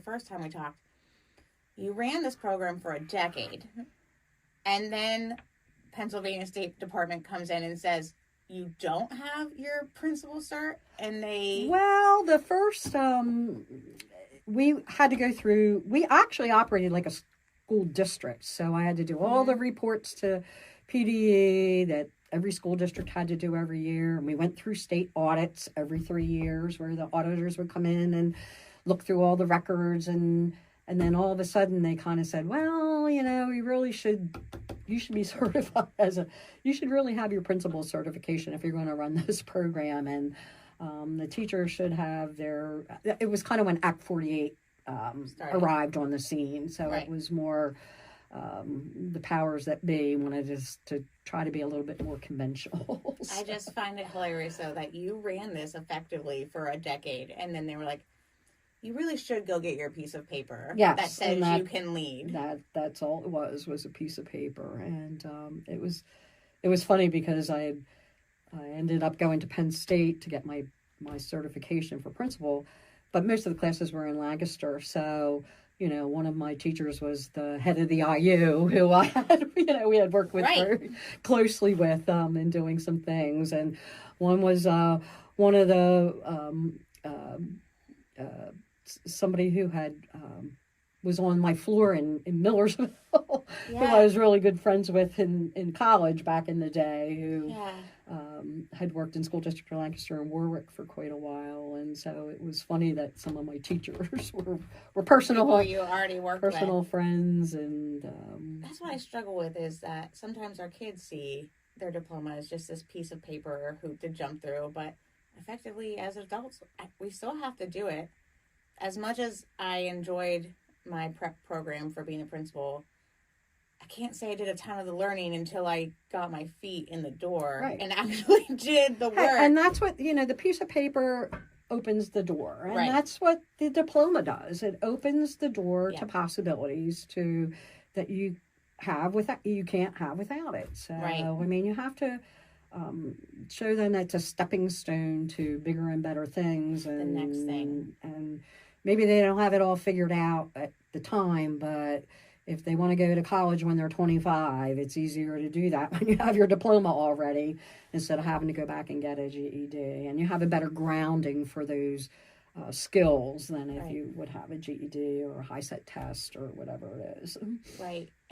first time we talked, you ran this program for a decade, and then Pennsylvania State Department comes in and says, you don't have your principal cert, and they... Well, the first, we had to go through, we actually operated like a school district, so I had to do all the reports to PDE that every school district had to do every year, and we went through state audits every 3 years where the auditors would come in and look through all the records, and then all of a sudden they kind of said, well, you should be certified you should really have your principal certification if you're going to run this program, and the teachers should have it was kind of when Act 48 arrived on the scene, so it was more the powers that be wanted us to try to be a little bit more conventional. I just find it hilarious, though, that you ran this effectively for a decade, and then they were like, you really should go get your piece of paper that says you can lead. That's all it was a piece of paper. And it was funny because I ended up going to Penn State to get my certification for principal, but most of the classes were in Lancaster. So, one of my teachers was the head of the IU, who I had, we had worked with very closely with in doing some things. And one was one of the somebody who had was on my floor in Millersville, who I was really good friends with in college back in the day, who had worked in school district of Lancaster and Warwick for quite a while. And so it was funny that some of my teachers were personal people you already worked personal with. Friends. And that's what I struggle with, is that sometimes our kids see their diploma as just this piece of paper or hoop to jump through, but effectively as adults we still have to do it. As much as I enjoyed my prep program for being a principal, I can't say I did a ton of the learning until I got my feet in the door and actually did the work. And that's what, the piece of paper opens the door. And that's what the diploma does. It opens the door to possibilities that you can't have without it. So, you have to show them that's a stepping stone to bigger and better things. And the next thing. And maybe they don't have it all figured out at the time, but if they want to go to college when they're 25, it's easier to do that when you have your diploma already instead of having to go back and get a GED. And you have a better grounding for those skills than if you would have a GED or a high set test or whatever it is. Right.